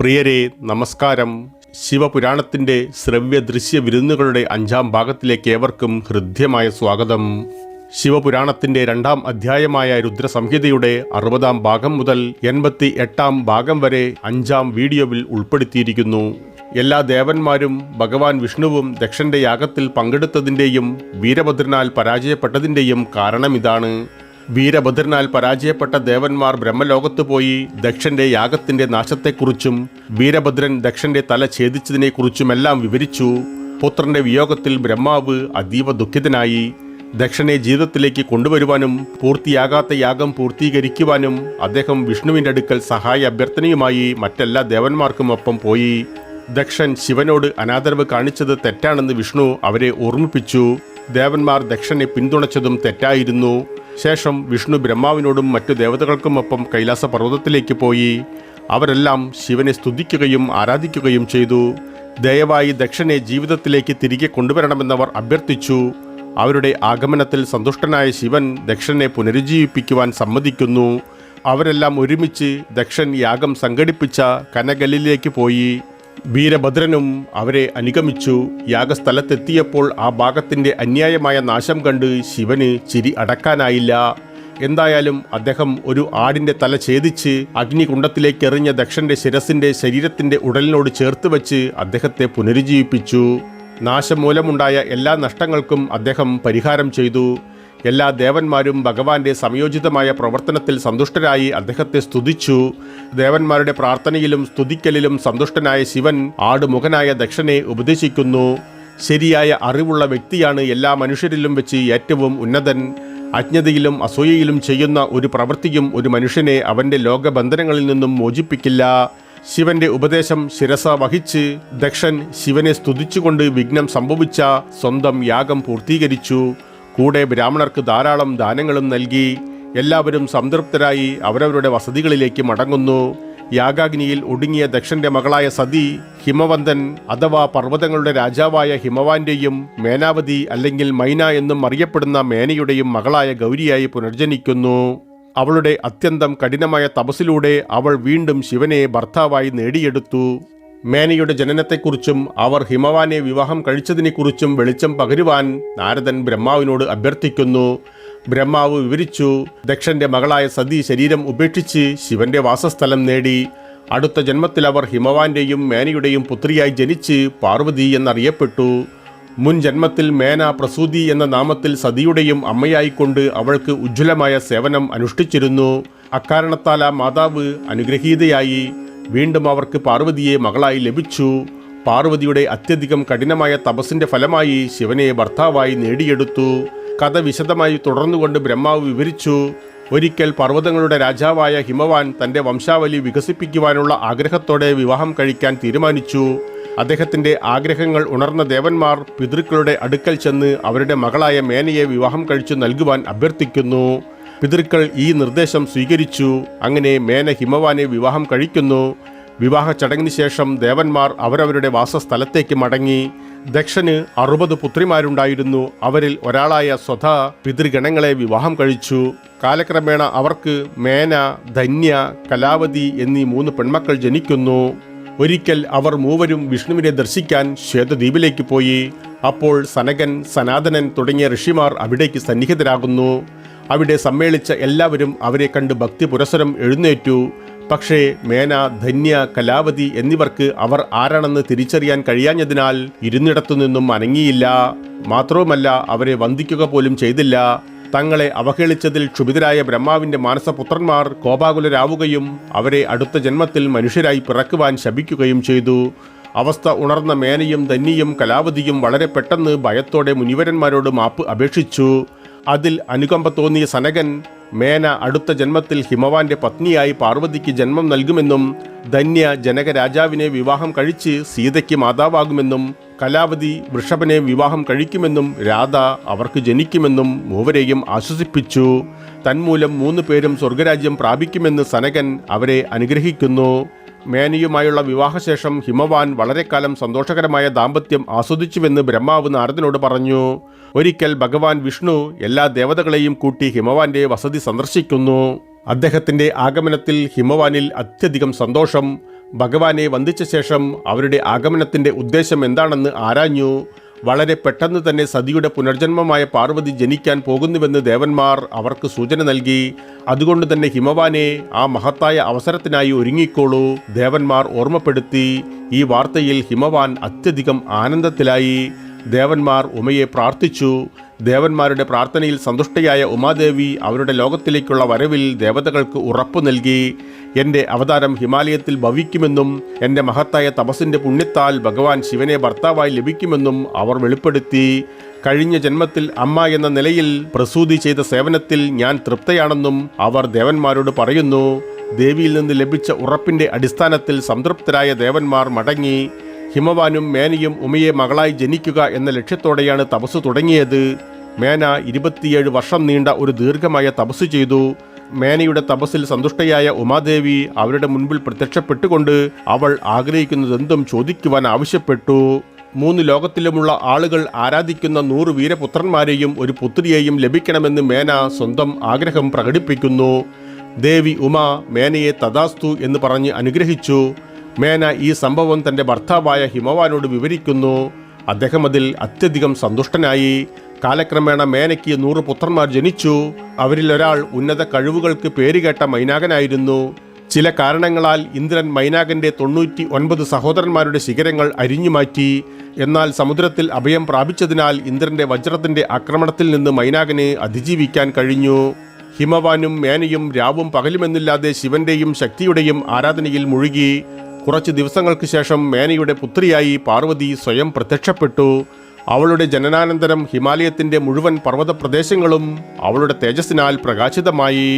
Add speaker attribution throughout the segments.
Speaker 1: പ്രിയരെ നമസ്കാരം. ശിവപുരാണത്തിൻ്റെ ശ്രവ്യ-ദൃശ്യ വിരുന്നുകളുടെ 5-ാം ഭാഗത്തിലേക്ക് ഏവർക്കും ഹൃദ്യമായ സ്വാഗതം. ശിവപുരാണത്തിൻ്റെ 2-ാം അധ്യായമായ രുദ്രസംഹിതയുടെ 60-ാം ഭാഗം മുതൽ 88-ാം ഭാഗം വരെ 5-ാം വീഡിയോയിൽ ഉൾപ്പെടുത്തിയിരിക്കുന്നു. എല്ലാ ദേവന്മാരും ഭഗവാൻ വിഷ്ണുവും ദക്ഷന്റെ യാഗത്തിൽ പങ്കെടുത്തതിൻ്റെയും വീരഭദ്രനാൽ പരാജയപ്പെട്ടതിൻ്റെയും കാരണമിതാണ്. വീരഭദ്രനാൽ പരാജയപ്പെട്ട ദേവന്മാർ ബ്രഹ്മലോകത്ത് പോയി ദക്ഷന്റെ യാഗത്തിന്റെ നാശത്തെക്കുറിച്ചും വീരഭദ്രൻ ദക്ഷന്റെ തല ഛേദിച്ചതിനെക്കുറിച്ചുമെല്ലാം വിവരിച്ചു. പുത്രന്റെ വിയോഗത്തിൽ ബ്രഹ്മാവ് അതീവ ദുഃഖിതനായി. ദക്ഷനെ ജീവിതത്തിലേക്ക് കൊണ്ടുവരുവാനും പൂർത്തിയാകാത്ത യാഗം പൂർത്തീകരിക്കുവാനും അദ്ദേഹം വിഷ്ണുവിൻ്റെ അടുക്കൽ സഹായ അഭ്യർത്ഥനയുമായി മറ്റെല്ലാ ദേവന്മാർക്കുമൊപ്പം പോയി. ദക്ഷൻ ശിവനോട് അനാദരവ് കാണിച്ചത് തെറ്റാണെന്ന് വിഷ്ണു അവരെ ഓർമ്മിപ്പിച്ചു. ദേവന്മാർ ദക്ഷനെ പിന്തുണച്ചതും തെറ്റായിരുന്നു. ശേഷം വിഷ്ണു ബ്രഹ്മാവിനോടും മറ്റു ദേവതകൾക്കുമൊപ്പം കൈലാസ പർവ്വതത്തിലേക്ക് പോയി. അവരെല്ലാം ശിവനെ സ്തുതിക്കുകയും ആരാധിക്കുകയും ചെയ്തു. ദയവായി ദക്ഷനെ ജീവിതത്തിലേക്ക് തിരികെ കൊണ്ടുവരണമെന്നവർ അഭ്യർത്ഥിച്ചു. അവരുടെ ആഗമനത്തിൽ സന്തുഷ്ടനായ ശിവൻ ദക്ഷനെ പുനരുജ്ജീവിപ്പിക്കുവാൻ സമ്മതിക്കുന്നു. അവരെല്ലാം ഒരുമിച്ച് ദക്ഷൻ യാഗം സംഘടിപ്പിച്ച കനകലിലേക്ക് പോയി. വീരഭദ്രനും അവരെ അനുഗമിച്ചു. യാഗസ്ഥലത്തെത്തിയപ്പോൾ ആ ഭാഗത്തിൻ്റെ അന്യായമായ നാശം കണ്ട് ശിവന് ചിരി അടക്കാനായില്ല. എന്തായാലും അദ്ദേഹം ഒരു ആടിൻ്റെ തല ഛേദിച്ച് അഗ്നികുണ്ഡത്തിലേക്ക് എറിഞ്ഞ ദക്ഷന്റെ ശിരസിൻ്റെ ശരീരത്തിൻ്റെ ഉടലിനോട് ചേർത്ത് വെച്ച് അദ്ദേഹത്തെ പുനരുജ്ജീവിപ്പിച്ചു. നാശം മൂലമുണ്ടായ എല്ലാ നഷ്ടങ്ങൾക്കും അദ്ദേഹം പരിഹാരം ചെയ്തു. എല്ലാ ദേവന്മാരും ഭഗവാന്റെ സംയോജിതമായ പ്രവർത്തനത്തിൽ സന്തുഷ്ടരായി അദ്ദേഹത്തെ സ്തുതിച്ചു. ദേവന്മാരുടെ പ്രാർത്ഥനയിലും സ്തുതിക്കലിലും സന്തുഷ്ടനായ ശിവൻ ആടുമുഖനായ ദക്ഷനെ ഉപദേശിക്കുന്നു. ശരിയായ അറിവുള്ള വ്യക്തിയാണ് എല്ലാ മനുഷ്യരിലും വെച്ച് ഏറ്റവും ഉന്നതൻ. അജ്ഞതയിലും അസൂയയിലും ചെയ്യുന്ന ഒരു പ്രവൃത്തിയും ഒരു മനുഷ്യനെ അവൻ്റെ ലോകബന്ധനങ്ങളിൽ നിന്നും മോചിപ്പിക്കില്ല. ശിവന്റെ ഉപദേശം ശിരസ വഹിച്ച് ദക്ഷൻ ശിവനെ സ്തുതിച്ചുകൊണ്ട് വിഘ്നം സംഭവിച്ച സ്വന്തം യാഗം പൂർത്തീകരിച്ചു. കൂടെ ബ്രാഹ്മണർക്ക് ധാരാളം ദാനങ്ങളും നൽകി. എല്ലാവരും സംതൃപ്തരായി അവരവരുടെ വസതികളിലേക്ക് മടങ്ങുന്നു. യാഗാഗ്നിയിൽ ഒടുങ്ങിയ ദക്ഷന്റെ മകളായ സതി ഹിമവന്തൻ അഥവാ പർവ്വതങ്ങളുടെ രാജാവായ ഹിമവാന്റെയും മേനാവതി അല്ലെങ്കിൽ മൈന എന്നും അറിയപ്പെടുന്ന മേനയുടെയും മകളായ ഗൗരിയായി പുനർജനിക്കുന്നു. അവളുടെ അത്യന്തം കഠിനമായ തപസ്സിലൂടെ അവൾ വീണ്ടും ശിവനെ ഭർത്താവായി നേടിയെടുത്തു. മേനയുടെ ജനനത്തെക്കുറിച്ചും അവർ ഹിമവാനെ വിവാഹം കഴിച്ചതിനെക്കുറിച്ചും വെളിച്ചം പകരുവാൻ നാരദൻ ബ്രഹ്മാവിനോട് അഭ്യർത്ഥിക്കുന്നു. ബ്രഹ്മാവ് വിവരിച്ചു. ദക്ഷന്റെ മകളായ സതി ശരീരം ഉപേക്ഷിച്ച് ശിവന്റെ വാസസ്ഥലം നേടി. അടുത്ത ജന്മത്തിൽ അവർ ഹിമവാന്റെയും മേനയുടെയും പുത്രിയായി ജനിച്ച് പാർവതി എന്നറിയപ്പെട്ടു. മുൻ ജന്മത്തിൽ മേന പ്രസൂതി എന്ന നാമത്തിൽ സതിയുടെയും അമ്മയായിക്കൊണ്ട് അവൾക്ക് ഉജ്ജ്വലമായ സേവനം അനുഷ്ഠിച്ചിരുന്നു. അക്കാരണത്താൽ ആ മാതാവ് അനുഗ്രഹീതയായി. വീണ്ടും അവർക്ക് പാർവതിയെ മകളായി ലഭിച്ചു. പാർവതിയുടെ അത്യധികം കഠിനമായ തപസ്സിന്റെ ഫലമായി ശിവനെ ഭർത്താവായി നേടിയെടുത്തു. കഥ വിശദമായി തുടർന്നുകൊണ്ട് ബ്രഹ്മാവ് വിവരിച്ചു. ഒരിക്കൽ പർവ്വതങ്ങളുടെ രാജാവായ ഹിമവാൻ തൻ്റെ വംശാവലി വികസിപ്പിക്കുവാനുള്ള ആഗ്രഹത്തോടെ വിവാഹം കഴിക്കാൻ തീരുമാനിച്ചു. അദ്ദേഹത്തിൻ്റെ ആഗ്രഹങ്ങൾ ഉണർന്ന ദേവന്മാർ പിതൃക്കളുടെ അടുക്കൽ ചെന്ന് അവരുടെ മകളായ മേനയെ വിവാഹം കഴിച്ചു നൽകുവാൻ അഭ്യർത്ഥിക്കുന്നു. പിതൃക്കൾ ഈ നിർദ്ദേശം സ്വീകരിച്ചു. അങ്ങനെ മേന ഹിമവാനെ വിവാഹം കഴിക്കുന്നു. വിവാഹ ചടങ്ങിന് ശേഷം ദേവന്മാർ അവരവരുടെ വാസസ്ഥലത്തേക്ക് മടങ്ങി. ദക്ഷന് 60 പുത്രിമാരുണ്ടായിരുന്നു. അവരിൽ ഒരാളായ സ്വധ പിതൃഗണങ്ങളെ വിവാഹം കഴിച്ചു. കാലക്രമേണ അവർക്ക് മേന, ധന്യ, കലാവതി എന്നീ 3 പെൺമക്കൾ ജനിക്കുന്നു. ഒരിക്കൽ അവർ മൂവരും വിഷ്ണുവിനെ ദർശിക്കാൻ ശ്വേതദ്വീപിലേക്ക് പോയി. അപ്പോൾ സനകൻ, സനാതനൻ തുടങ്ങിയ ഋഷിമാർ അവിടേക്ക് സന്നിഹിതരാകുന്നു. അവിടെ സമ്മേളിച്ച എല്ലാവരും അവരെ കണ്ട് ഭക്തി പുരസ്സരം എഴുന്നേറ്റു. പക്ഷേ മേന, ധന്യ, കലാവതി എന്നിവർക്ക് അവർ ആരാണെന്ന് തിരിച്ചറിയാൻ കഴിയാഞ്ഞതിനാൽ ഇരുന്നിടത്തു നിന്നും അനങ്ങിയില്ല. മാത്രവുമല്ല അവരെ വന്ദിക്കുക പോലും ചെയ്തില്ല. തങ്ങളെ അവഹേളിച്ചതിൽ ക്ഷുഭിതരായ ബ്രഹ്മാവിൻ്റെ മാനസപുത്രന്മാർ കോപാകുലരാവുകയും അവരെ അടുത്ത ജന്മത്തിൽ മനുഷ്യരായി പിറക്കുവാൻ ശപിക്കുകയും ചെയ്തു. അവസ്ഥ ഉണർന്ന മേനയും ധന്യയും കലാവതിയും വളരെ പെട്ടെന്ന് ഭയത്തോടെ മുനിവരന്മാരോട് മാപ്പ് അപേക്ഷിച്ചു. അതിൽ അനുകമ്പ തോന്നിയ സനകൻ മേന അടുത്ത ജന്മത്തിൽ ഹിമവാന്റെ പത്നിയായി പാർവതിക്ക് ജന്മം നൽകുമെന്നും ധന്യ ജനകരാജാവിനെ വിവാഹം കഴിച്ച് സീതയ്ക്ക് മാതാവാകുമെന്നും കലാവതി വൃഷഭനെ വിവാഹം കഴിക്കുമെന്നും രാധ അവർക്ക് ജനിക്കുമെന്നും മൂവരെയും ആശ്വസിപ്പിച്ചു. തന്മൂലം 3 പേരും സ്വർഗരാജ്യം പ്രാപിക്കുമെന്ന് സനകൻ അവരെ അനുഗ്രഹിക്കുന്നു. മേനയുമായുള്ള വിവാഹശേഷം ഹിമവാൻ വളരെക്കാലം സന്തോഷകരമായ ദാമ്പത്യം ആസ്വദിച്ചുവെന്ന് ബ്രഹ്മാവ് നാരദനോട് പറഞ്ഞു. ഒരിക്കൽ ഭഗവാൻ വിഷ്ണു എല്ലാ ദേവതകളെയും കൂട്ടി ഹിമവാന്റെ വസതി സന്ദർശിക്കുന്നു. അദ്ദേഹത്തിന്റെ ആഗമനത്തിൽ ഹിമവാനിൽ അത്യധികം സന്തോഷം. ഭഗവാനെ വന്ദിച്ച ശേഷം അവരുടെ ആഗമനത്തിൻ്റെ ഉദ്ദേശം എന്താണെന്ന് ആരാഞ്ഞു. വളരെ പെട്ടെന്ന് തന്നെ സതിയുടെ പുനർജന്മമായ പാർവതി ജനിക്കാൻ പോകുന്നുവെന്ന് ദേവന്മാർ അവർക്ക് സൂചന നൽകി. അതുകൊണ്ട് തന്നെ ഹിമവാനെ ആ മഹത്തായ അവസരത്തിനായി ഒരുങ്ങിക്കോളൂ ദേവന്മാർ ഓർമ്മപ്പെടുത്തി. ഈ വാർത്തയിൽ ഹിമവാൻ അത്യധികം ആനന്ദത്തിലായി. ദേവന്മാർ ഉമയെ പ്രാർത്ഥിച്ചു. ദേവന്മാരുടെ പ്രാർത്ഥനയിൽ സന്തുഷ്ടയായ ഉമാദേവി അവരുടെ ലോകത്തിലേക്കുള്ള വരവിൽ ദേവതകൾക്ക് ഉറപ്പു നൽകി. എൻ്റെ അവതാരം ഹിമാലയത്തിൽ ഭവിക്കുമെന്നും എൻ്റെ മഹത്തായ തപസ്സിൻ്റെ പുണ്യത്താൽ ഭഗവാൻ ശിവനെ ഭർത്താവായി ലഭിക്കുമെന്നും അവർ വെളിപ്പെടുത്തി. കഴിഞ്ഞ ജന്മത്തിൽ അമ്മ എന്ന നിലയിൽ പ്രസൂതി ചെയ്ത സേവനത്തിൽ ഞാൻ തൃപ്തയാണെന്നും അവർ ദേവന്മാരോട് പറയുന്നു. ദേവിയിൽ നിന്ന് ലഭിച്ച ഉറപ്പിൻ്റെ അടിസ്ഥാനത്തിൽ സംതൃപ്തരായ ദേവന്മാർ മടങ്ങി. ഹിമവാനും മേനയും ഉമയെ മകളായി ജനിക്കുക എന്ന ലക്ഷ്യത്തോടെയാണ് തപസ് തുടങ്ങിയത്. മേന 27 വർഷം നീണ്ട ഒരു ദീർഘമായ തപസ് ചെയ്തു. മേനയുടെ തപസ്സിൽ സന്തുഷ്ടയായ ഉമാദേവി അവരുടെ മുൻപിൽ പ്രത്യക്ഷപ്പെട്ടുകൊണ്ട് അവൾ ആഗ്രഹിക്കുന്നതെന്തും ചോദിക്കുവാൻ ആവശ്യപ്പെട്ടു. 3 ലോകത്തിലുമുള്ള ആളുകൾ ആരാധിക്കുന്ന 100 വീരപുത്രന്മാരെയും ഒരു പുത്രിയെയും ലഭിക്കണമെന്ന് മേന സ്വന്തം ആഗ്രഹം പ്രകടിപ്പിക്കുന്നു. ദേവി ഉമ മേനയെ തഥാസ്തു എന്ന് പറഞ്ഞ് അനുഗ്രഹിച്ചു. മേന ഈ സംഭവം തൻ്റെ ഭർത്താവായ ഹിമവാനോട് വിവരിക്കുന്നു. അദ്ദേഹം അതിൽ അത്യധികം സന്തുഷ്ടനായി. കാലക്രമേണ മേനയ്ക്ക് 100 പുത്രന്മാർ ജനിച്ചു. അവരിൽ ഒരാൾ ഉന്നത കഴിവുകൾക്ക് പേരുകേട്ട മൈനാകനായിരുന്നു. ചില കാരണങ്ങളാൽ ഇന്ദ്രൻ മൈനാകന്റെ 99 സഹോദരന്മാരുടെ ശിഖരങ്ങൾ അരിഞ്ഞുമാറ്റി. എന്നാൽ സമുദ്രത്തിൽ അഭയം പ്രാപിച്ചതിനാൽ ഇന്ദ്രന്റെ വജ്രത്തിന്റെ ആക്രമണത്തിൽ നിന്ന് മൈനാകന് അതിജീവിക്കാൻ കഴിഞ്ഞു. ഹിമവാനും മേനയും രാവും പകലുമെന്നില്ലാതെ ശിവന്റെയും ശക്തിയുടെയും ആരാധനയിൽ മുഴുകി. കുറച്ച് ദിവസങ്ങൾക്ക് ശേഷം മേനയുടെ പുത്രിയായി പാർവതി സ്വയം പ്രത്യക്ഷപ്പെട്ടു. അവളുടെ ജനനാനന്തരം ഹിമാലയത്തിൻ്റെ മുഴുവൻ പർവ്വത പ്രദേശങ്ങളും അവളുടെ തേജസ്സിനാൽ പ്രകാശിതമായി.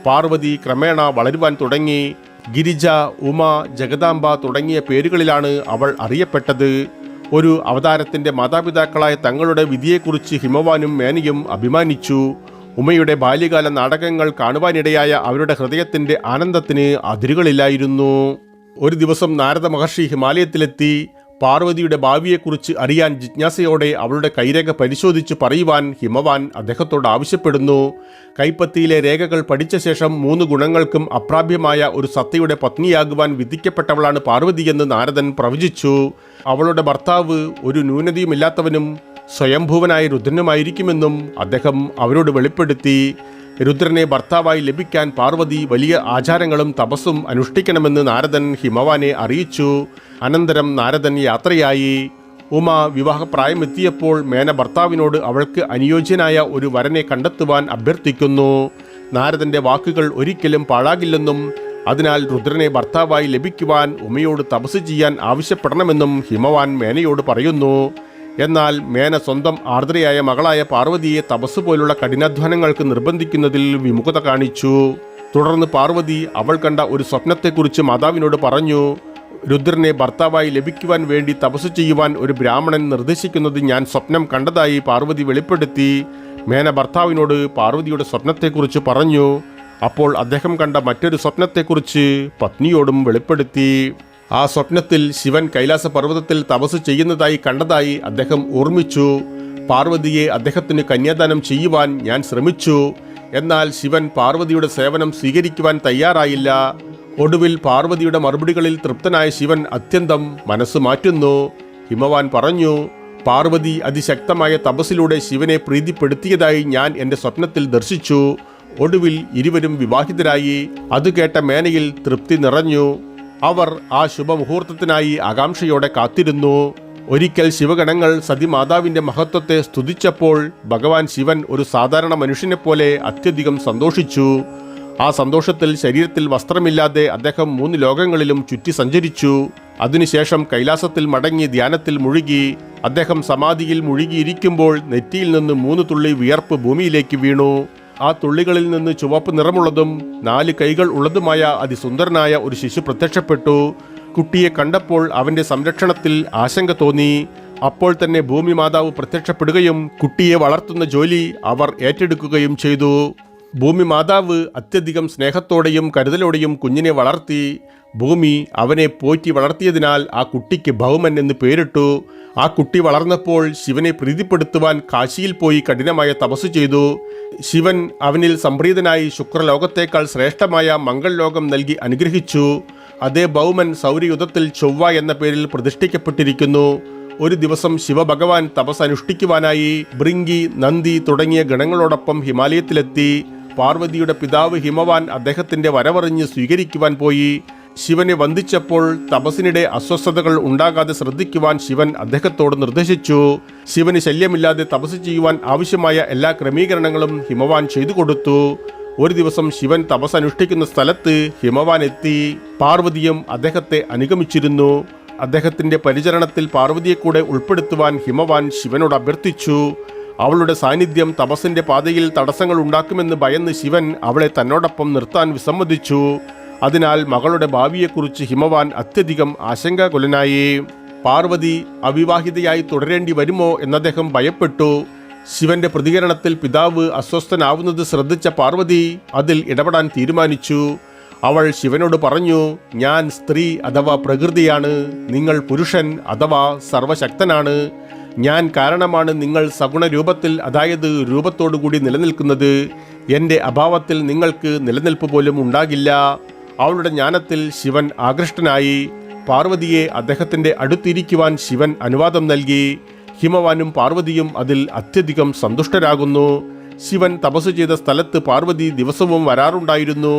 Speaker 1: പാർവതി ക്രമേണ വളരുവാൻ തുടങ്ങി. ഗിരിജ, ഉമ, ജഗദാംബ തുടങ്ങിയ പേരുകളിലാണ് അവൾ അറിയപ്പെട്ടത്. ഒരു അവതാരത്തിൻ്റെ മാതാപിതാക്കളായ തങ്ങളുടെ വിധിയെക്കുറിച്ച് ഹിമവാനും മേനയും അഭിമാനിച്ചു. ഉമയുടെ ബാല്യകാല നാടകങ്ങൾ കാണുവാനിടയായ അവരുടെ ഹൃദയത്തിൻ്റെ ആനന്ദത്തിന് അതിരുകളില്ലായിരുന്നു. ഒരു ദിവസം നാരദ മഹർഷി ഹിമാലയത്തിലെത്തി. പാർവതിയുടെ ഭാവിയെക്കുറിച്ച് അറിയാൻ ജിജ്ഞാസയോടെ അവളുടെ കൈരേഖ പരിശോധിച്ച് പറയുവാൻ ഹിമവാൻ അദ്ദേഹത്തോട് ആവശ്യപ്പെടുന്നു. കൈപ്പത്തിയിലെ രേഖകൾ പഠിച്ച ശേഷം 3 ഗുണങ്ങൾക്കും അപ്രാപ്യമായ ഒരു സത്തയുടെ പത്നിയാകുവാൻ വിധിക്കപ്പെട്ടവളാണ് പാർവതിയെന്ന് നാരദൻ പ്രവചിച്ചു. അവളുടെ ഭർത്താവ് ഒരു ന്യൂനതയുമില്ലാത്തവനും സ്വയംഭൂവനായ രുദ്രനുമായിരിക്കുമെന്നും അദ്ദേഹം അവരോട് വെളിപ്പെടുത്തി. രുദ്രനെ ഭർത്താവായി ലഭിക്കാൻ പാർവതി വലിയ ആചാരങ്ങളും തപസ്സും അനുഷ്ഠിക്കണമെന്ന് നാരദൻ ഹിമവാനെ അറിയിച്ചു. അനന്തരം നാരദൻ യാത്രയായി. ഉമ വിവാഹപ്രായമെത്തിയപ്പോൾ മേന ഭർത്താവിനോട് അവൾക്ക് അനുയോജ്യനായ ഒരു വരനെ കണ്ടെത്തുവാൻ അഭ്യർത്ഥിക്കുന്നു. നാരദന്റെ വാക്കുകൾ ഒരിക്കലും പാഴാകില്ലെന്നും അതിനാൽ രുദ്രനെ ഭർത്താവായി ലഭിക്കുവാൻ ഉമയോട് തപസ് ചെയ്യാൻ ആവശ്യപ്പെടണമെന്നും ഹിമവാൻ മേനയോട് പറയുന്നു. എന്നാൽ മേന സ്വന്തം ആർദ്രയായ മകളായ പാർവതിയെ തപസ് പോലുള്ള കഠിനാധ്വാനങ്ങൾക്ക് നിർബന്ധിക്കുന്നതിൽ വിമുഖത കാണിച്ചു. തുടർന്ന് പാർവതി അവൾ കണ്ട ഒരു സ്വപ്നത്തെക്കുറിച്ച് മാതാവിനോട് പറഞ്ഞു. രുദ്രനെ ഭർത്താവായി ലഭിക്കുവാൻ വേണ്ടി തപസ് ചെയ്യുവാൻ ഒരു ബ്രാഹ്മണൻ നിർദ്ദേശിക്കുന്നത് ഞാൻ സ്വപ്നം കണ്ടതായി പാർവതി വെളിപ്പെടുത്തി. മേന ഭർത്താവിനോട് പാർവതിയുടെ സ്വപ്നത്തെക്കുറിച്ച് പറഞ്ഞു. അപ്പോൾ അദ്ദേഹം കണ്ട മറ്റൊരു സ്വപ്നത്തെക്കുറിച്ച് പത്നിയോടും വെളിപ്പെടുത്തി. ആ സ്വപ്നത്തിൽ ശിവൻ കൈലാസ പർവ്വതത്തിൽ തപസ് ചെയ്യുന്നതായി കണ്ടതായി അദ്ദേഹം ഓർമ്മിച്ചു. പാർവതിയെ അദ്ദേഹത്തിന് കന്യാദാനം ചെയ്യുവാൻ ഞാൻ ശ്രമിച്ചു. എന്നാൽ ശിവൻ പാർവതിയുടെ സേവനം സ്വീകരിക്കുവാൻ തയ്യാറായില്ല. ഒടുവിൽ പാർവതിയുടെ മറുപടികളിൽ തൃപ്തനായ ശിവൻ അത്യന്തം മനസ്സ് മാറ്റുന്നു. ഹിമവാൻ പറഞ്ഞു, പാർവതി അതിശക്തമായ തപസ്സിലൂടെ ശിവനെ പ്രീതിപ്പെടുത്തിയതായി ഞാൻ എൻ്റെ സ്വപ്നത്തിൽ ദർശിച്ചു. ഒടുവിൽ ഇരുവരും വിവാഹിതരായി. അത് കേട്ട മേനയിൽ തൃപ്തി നിറഞ്ഞു. അവർ ആ ശുഭമുഹൂർത്തത്തിനായി ആകാംക്ഷയോടെ കാത്തിരുന്നു. ഒരിക്കൽ ശിവഗണങ്ങൾ സതിമാതാവിൻ്റെ മഹത്വത്തെ സ്തുതിച്ചപ്പോൾ ഭഗവാൻ ശിവൻ ഒരു സാധാരണ മനുഷ്യനെപ്പോലെ അത്യധികം സന്തോഷിച്ചു. ആ സന്തോഷത്തിൽ ശരീരത്തിൽ വസ്ത്രമില്ലാതെ അദ്ദേഹം 3 ലോകങ്ങളിലും ചുറ്റി സഞ്ചരിച്ചു. അതിനുശേഷം കൈലാസത്തിൽ മടങ്ങി ധ്യാനത്തിൽ മുഴുകി. അദ്ദേഹം സമാധിയിൽ മുഴുകിയിരിക്കുമ്പോൾ നെറ്റിയിൽ നിന്ന് 3 തുള്ളി വിയർപ്പ് ഭൂമിയിലേക്ക് വീണു. ആ തുള്ളികളിൽ നിന്ന് ചുവപ്പ് നിറമുള്ളതും 4 കൈകൾ ഉള്ളതുമായ അതിസുന്ദരനായ ഒരു ശിശു പ്രത്യക്ഷപ്പെട്ടു. കുട്ടിയെ കണ്ടപ്പോൾ അവൻ്റെ സംരക്ഷണത്തിൽ ആശങ്ക തോന്നി. അപ്പോൾ തന്നെ ഭൂമി മാതാവ് പ്രത്യക്ഷപ്പെടുകയും കുട്ടിയെ വളർത്തുന്ന ജോലി അവർ ഏറ്റെടുക്കുകയും ചെയ്തു. ഭൂമി മാതാവ് അത്യധികം സ്നേഹത്തോടെയും കരുതലോടെയും കുഞ്ഞിനെ വളർത്തി. ഭൂമി അവനെ പോറ്റി വളർത്തിയതിനാൽ ആ കുട്ടിക്ക് ഭൗമൻ എന്ന് പേരിട്ടു. ആ കുട്ടി വളർന്നപ്പോൾ ശിവനെ പ്രീതിപ്പെടുത്തുവാൻ കാശിയിൽ പോയി കഠിനമായ തപസ് ചെയ്തു. ശിവൻ അവനിൽ സംപ്രീതനായി ശുക്രലോകത്തേക്കാൾ ശ്രേഷ്ഠമായ മംഗൾ ലോകം നൽകി അനുഗ്രഹിച്ചു. അതേ ഭൗമൻ സൗരയുധത്തിൽ ചൊവ്വ എന്ന പേരിൽ പ്രതിഷ്ഠിക്കപ്പെട്ടിരിക്കുന്നു. ഒരു ദിവസം ശിവഭഗവാൻ തപസ് അനുഷ്ഠിക്കുവാനായി ഭൃംഗി, നന്ദി തുടങ്ങിയ ഗണങ്ങളോടൊപ്പം ഹിമാലയത്തിലെത്തി. പാർവതിയുടെ പിതാവ് ഹിമവാൻ അദ്ദേഹത്തിന്റെ വരവറിഞ്ഞ് സ്വീകരിക്കുവാൻ പോയി. ശിവനെ വന്ദിച്ചപ്പോൾ തപസ്സിനിടെ അസ്വസ്ഥതകൾ ഉണ്ടാകാതെ ശ്രദ്ധിക്കുവാൻ ശിവൻ അദ്ദേഹത്തോട് നിർദ്ദേശിച്ചു. ശിവന് ശല്യമില്ലാതെ തപസ് ചെയ്യുവാൻ ആവശ്യമായ എല്ലാ ക്രമീകരണങ്ങളും ഹിമവാൻ ചെയ്തു കൊടുത്തു. ഒരു ദിവസം ശിവൻ തപസ് അനുഷ്ഠിക്കുന്ന സ്ഥലത്ത് ഹിമവാൻ എത്തി. പാർവതിയും അദ്ദേഹത്തെ അനുഗമിച്ചിരുന്നു. അദ്ദേഹത്തിന്റെ പരിചരണത്തിൽ പാർവതിയെ കൂടെ ഉൾപ്പെടുത്തുവാൻ ഹിമവാൻ ശിവനോട് അഭ്യർത്ഥിച്ചു. അവളുടെ സാന്നിധ്യം തപസ്സിന്റെ പാതയിൽ തടസ്സങ്ങൾ ഉണ്ടാക്കുമെന്ന് ഭയന്ന് ശിവൻ അവളെ തന്നോടൊപ്പം നിർത്താൻ വിസമ്മതിച്ചു. അതിനാൽ മകളുടെ ഭാവിയെക്കുറിച്ച് ഹിമവാൻ അത്യധികം ആശങ്കാകുലനായി. പാർവതി അവിവാഹിതയായി തുടരേണ്ടി വരുമോ എന്നദ്ദേഹം ഭയപ്പെട്ടു. ശിവന്റെ പ്രതികരണത്തിൽ പിതാവ് അസ്വസ്ഥനാവുന്നത് ശ്രദ്ധിച്ച പാർവതി അതിൽ ഇടപെടാൻ തീരുമാനിച്ചു. അവൾ ശിവനോട് പറഞ്ഞു, ഞാൻ സ്ത്രീ അഥവാ പ്രകൃതിയാണ്, നിങ്ങൾ പുരുഷൻ അഥവാ സർവശക്തനാണ്. ഞാൻ കാരണമാണ് നിങ്ങൾ സഗുണ രൂപത്തിൽ, അതായത് രൂപത്തോടുകൂടി നിലനിൽക്കുന്നത്. എൻ്റെ അഭാവത്തിൽ നിങ്ങൾക്ക് നിലനിൽപ്പ് പോലും ഉണ്ടാകില്ല. അവളുടെ ജ്ഞാനത്തിൽ ശിവൻ ആകൃഷ്ടനായി. പാർവതിയെ അദ്ദേഹത്തിന്റെ അടുത്തിരിക്കുവാൻ ശിവൻ അനുവാദം നൽകി. ഹിമവാനും പാർവതിയും അതിൽ അത്യധികം സന്തുഷ്ടരാകുന്നു. ശിവൻ തപസ് ചെയ്ത സ്ഥലത്ത് പാർവതി ദിവസവും വരാറുണ്ടായിരുന്നു.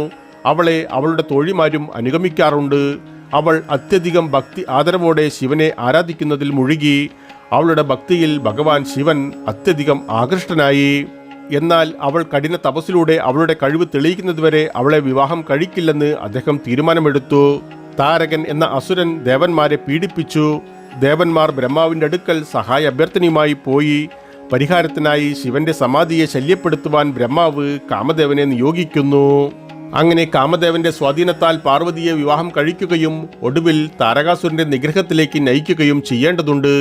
Speaker 1: അവളെ അവളുടെ തോഴിമാരും അനുഗമിക്കാറുണ്ട്. അവൾ അത്യധികം ഭക്തി ആദരവോടെ ശിവനെ ആരാധിക്കുന്നതിൽ മുഴുകി. അവളുടെ ഭക്തിയിൽ ഭഗവാൻ ശിവൻ അത്യധികം ആകൃഷ്ടനായി. എന്നാൽ അവൾ കഠിന തപസ്സിലൂടെ അവളുടെ കഴിവ് തെളിയിക്കുന്നതുവരെ അവളെ വിവാഹം കഴിക്കില്ലെന്ന് അദ്ദേഹം തീരുമാനമെടുത്തു. താരകൻ എന്ന അസുരൻ ദേവന്മാരെ പീഡിപ്പിച്ചു. ദേവന്മാർ ബ്രഹ്മാവിൻ്റെ അടുക്കൽ സഹായ അഭ്യർത്ഥനയുമായി പോയി. പരിഹാരത്തിനായി ശിവന്റെ സമാധിയെ ശല്യപ്പെടുത്തുവാൻ ബ്രഹ്മാവ് കാമദേവനെ നിയോഗിക്കുന്നു. അങ്ങനെ കാമദേവന്റെ സ്വാധീനത്താൽ പാർവതിയെ വിവാഹം കഴിക്കുകയും ഒടുവിൽ താരകാസുരന്റെ നിഗ്രഹത്തിലേക്ക് നയിക്കുകയും ചെയ്യേണ്ടതുണ്ട്.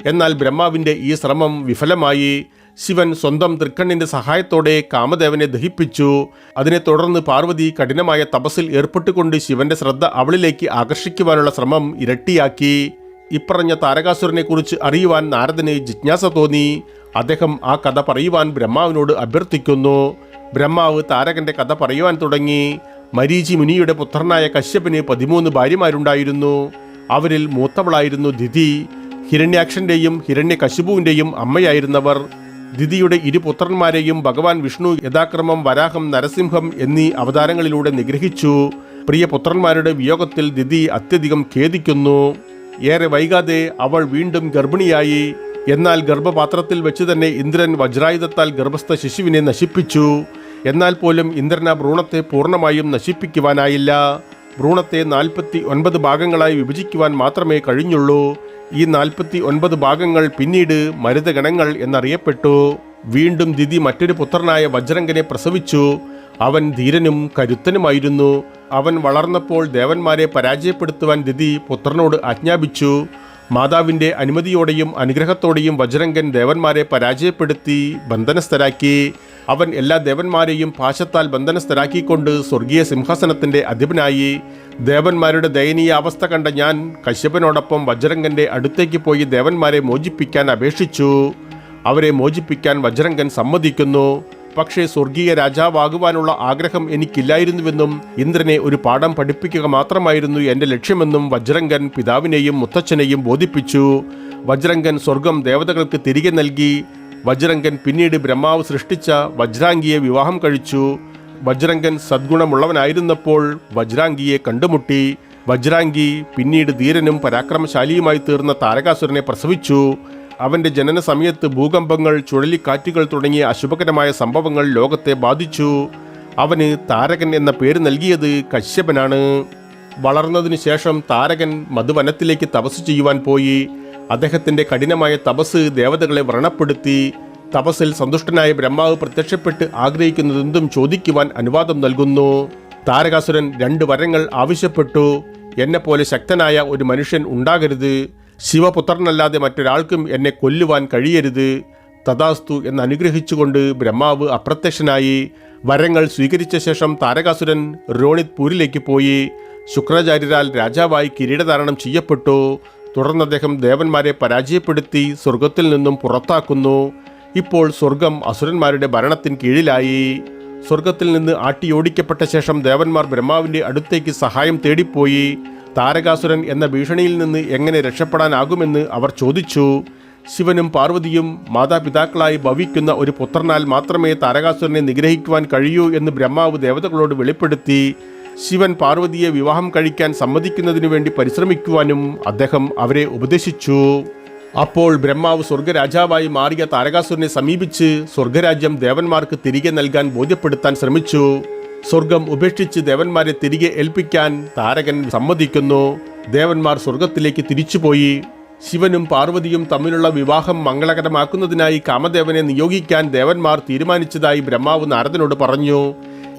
Speaker 1: എന്നാൽ ബ്രഹ്മാവിന്റെ ഈ ശ്രമം വിഫലമായി. ശിവൻ സ്വന്തം തൃക്കണ്ണിന്റെ സഹായത്തോടെ കാമദേവനെ ദഹിപ്പിച്ചു. അതിനെ തുടർന്ന് പാർവതി കഠിനമായ തപസ്സിൽ ഏർപ്പെട്ടുകൊണ്ട് ശിവന്റെ ശ്രദ്ധ അവളിലേക്ക് ആകർഷിക്കുവാനുള്ള ശ്രമം ഇരട്ടിയാക്കി. ഇപ്പറഞ്ഞ താരകാസുരനെ കുറിച്ച് അറിയുവാൻ നാരദന് ജിജ്ഞാസ തോന്നി. അദ്ദേഹം ആ കഥ പറയുവാൻ ബ്രഹ്മാവിനോട് അഭ്യർത്ഥിക്കുന്നു. ബ്രഹ്മാവ് താരകന്റെ കഥ പറയുവാൻ തുടങ്ങി. മരീചി മുനിയുടെ പുത്രനായ കശ്യപന് 13 ഭാര്യമാരുണ്ടായിരുന്നു. അവരിൽ മൂത്തവളായിരുന്നു ദിതി, ഹിരണ്യാക്ഷന്റെയും ഹിരണ്യകശിപുവിന്റെയും അമ്മയായിരുന്നവർ. ദിതിയുടെ 2 പുത്രന്മാരെയും ഭഗവാൻ വിഷ്ണു യഥാക്രമം വരാഹം, നരസിംഹം എന്നീ അവതാരങ്ങളിലൂടെ നിഗ്രഹിച്ചു. പ്രിയ പുത്രന്മാരുടെ വിയോഗത്തിൽ ദിതി അത്യധികം ഖേദിക്കുന്നു. ഏറെ വൈകാതെ അവൾ വീണ്ടും ഗർഭിണിയായി. എന്നാൽ ഗർഭപാത്രത്തിൽ വെച്ച് തന്നെ ഇന്ദ്രൻ വജ്രായുധത്താൽ ഗർഭസ്ഥ ശിശുവിനെ നശിപ്പിച്ചു. എന്നാൽ പോലും ഇന്ദ്രൻ ആ ഭ്രൂണത്തെ പൂർണ്ണമായും നശിപ്പിക്കുവാനായില്ല. ഭ്രൂണത്തെ 49 ഭാഗങ്ങളായി വിഭജിക്കുവാൻ മാത്രമേ കഴിഞ്ഞുള്ളൂ. ഈ 49 ഭാഗങ്ങൾ പിന്നീട് മരുതഗണങ്ങൾ എന്നറിയപ്പെട്ടു. വീണ്ടും ദിതി മറ്റൊരു പുത്രനായ വജ്രംഗനെ പ്രസവിച്ചു. അവൻ ധീരനും കരുത്തനുമായിരുന്നു. അവൻ വളർന്നപ്പോൾ ദേവന്മാരെ പരാജയപ്പെടുത്തുവാൻ ദിതി പുത്രനോട് ആജ്ഞാപിച്ചു. മാതാവിൻ്റെ അനുമതിയോടെയും അനുഗ്രഹത്തോടെയും വജ്രംഗൻ ദേവന്മാരെ പരാജയപ്പെടുത്തി ബന്ധനസ്ഥരാക്കി. അവൻ എല്ലാ ദേവന്മാരെയും പാശത്താൽ ബന്ധനസ്ഥരാക്കിക്കൊണ്ട് സ്വർഗീയ സിംഹാസനത്തിൻ്റെ അധിപനായി. ദേവന്മാരുടെ ദയനീയ അവസ്ഥ കണ്ട ഞാൻ കശ്യപനോടൊപ്പം വജ്രംഗന്റെ അടുത്തേക്ക് പോയി ദേവന്മാരെ മോചിപ്പിക്കാൻ അപേക്ഷിച്ചു. അവരെ മോചിപ്പിക്കാൻ വജ്രംഗൻ സമ്മതിക്കുന്നു. പക്ഷേ സ്വർഗീയ രാജാവാകുവാനുള്ള ആഗ്രഹം എനിക്കില്ലായിരുന്നുവെന്നും ഇന്ദ്രനെ ഒരു പാഠം പഠിപ്പിക്കുക മാത്രമായിരുന്നു എൻ്റെ ലക്ഷ്യമെന്നും വജ്രംഗൻ പിതാവിനെയും മുത്തച്ഛനെയും ബോധിപ്പിച്ചു. വജ്രംഗൻ സ്വർഗം ദേവതകൾക്ക് തിരികെ നൽകി. വജ്രംഗൻ പിന്നീട് ബ്രഹ്മാവ് സൃഷ്ടിച്ച വജ്രാംഗിയെ വിവാഹം കഴിച്ചു. വജ്രംഗൻ സദ്ഗുണമുള്ളവനായിരുന്നപ്പോൾ വജ്രാംഗിയെ കണ്ടുമുട്ടി. വജ്രാംഗി പിന്നീട് ധീരനും പരാക്രമശാലിയുമായി തീർന്ന താരകാസുരനെ പ്രസവിച്ചു. അവൻ്റെ ജനന സമയത്ത് ഭൂകമ്പങ്ങൾ, ചുഴലിക്കാറ്റുകൾ തുടങ്ങിയ അശുഭകരമായ സംഭവങ്ങൾ ലോകത്തെ ബാധിച്ചു. അവന് താരകൻ എന്ന പേര് നൽകിയത് കശ്യപനാണ്. വളർന്നതിനു ശേഷം താരകൻ മധുവനത്തിലേക്ക് തപസ് ചെയ്യുവാൻ പോയി. അദ്ദേഹത്തിൻ്റെ കഠിനമായ തപസ് ദേവതകളെ വ്രണപ്പെടുത്തി. തപസ്സിൽ സന്തുഷ്ടനായ ബ്രഹ്മാവ് പ്രത്യക്ഷപ്പെട്ട് ആഗ്രഹിക്കുന്നതെന്തും ചോദിക്കുവാൻ അനുവാദം നൽകുന്നു. താരകാസുരൻ 2 വരങ്ങൾ ആവശ്യപ്പെട്ടു. എന്നെപ്പോലെ ശക്തനായ ഒരു മനുഷ്യൻ ഉണ്ടാകരുത്. ശിവപുത്രനല്ലാതെ മറ്റൊരാൾക്കും എന്നെ കൊല്ലുവാൻ കഴിയരുത്. തഥാസ്തു എന്ന് അനുഗ്രഹിച്ചുകൊണ്ട് ബ്രഹ്മാവ് അപ്രത്യക്ഷനായി. വരങ്ങൾ സ്വീകരിച്ച ശേഷം താരകാസുരൻ രോണിത്പൂരിലേക്ക് പോയി. ശുക്രാചാര്യരാൽ രാജാവായി കിരീടധാരണം ചെയ്യപ്പെട്ടു. തുടർന്ന് അദ്ദേഹം ദേവന്മാരെ പരാജയപ്പെടുത്തി സ്വർഗത്തിൽ നിന്നും പുറത്താക്കുന്നു. ഇപ്പോൾ സ്വർഗം അസുരന്മാരുടെ ഭരണത്തിന് കീഴിലായി. സ്വർഗത്തിൽ നിന്ന് ആട്ടിയോടിക്കപ്പെട്ട ശേഷം ദേവന്മാർ ബ്രഹ്മാവിൻ്റെ അടുത്തേക്ക് സഹായം തേടിപ്പോയി. താരകാസുരൻ എന്ന ഭീഷണിയിൽ നിന്ന് എങ്ങനെ രക്ഷപ്പെടാനാകുമെന്ന് അവർ ചോദിച്ചു. ശിവനും പാർവതിയും മാതാപിതാക്കളായി ഭവിക്കുന്ന ഒരു പുത്രനാൽ മാത്രമേ താരകാസുരനെ നിഗ്രഹിക്കുവാൻ കഴിയൂ എന്ന് ബ്രഹ്മാവ് ദേവതകളോട് വെളിപ്പെടുത്തി. ശിവൻ പാർവതിയെ വിവാഹം കഴിക്കാൻ സമ്മതിക്കുന്നതിനു വേണ്ടി പരിശ്രമിക്കുവാനും അദ്ദേഹം അവരെ ഉപദേശിച്ചു. അപ്പോൾ ബ്രഹ്മാവ് സ്വർഗരാജാവായി മാറിയ താരകാസുരനെ സമീപിച്ച് സ്വർഗരാജ്യം ദേവന്മാർക്ക് തിരികെ നൽകാൻ ബോധ്യപ്പെടുത്താൻ ശ്രമിച്ചു. സ്വർഗം ഉപേക്ഷിച്ച് ദേവന്മാരെ തിരികെ ഏൽപ്പിക്കാൻ താരകൻ സമ്മതിക്കുന്നു. ദേവന്മാർ സ്വർഗത്തിലേക്ക് തിരിച്ചുപോയി. ശിവനും പാർവതിയും തമ്മിലുള്ള വിവാഹം മംഗളകരമാക്കുന്നതിനായി കാമദേവനെ നിയോഗിക്കാൻ ദേവന്മാർ തീരുമാനിച്ചതായി ബ്രഹ്മാവ് നാരദനോട് പറഞ്ഞു.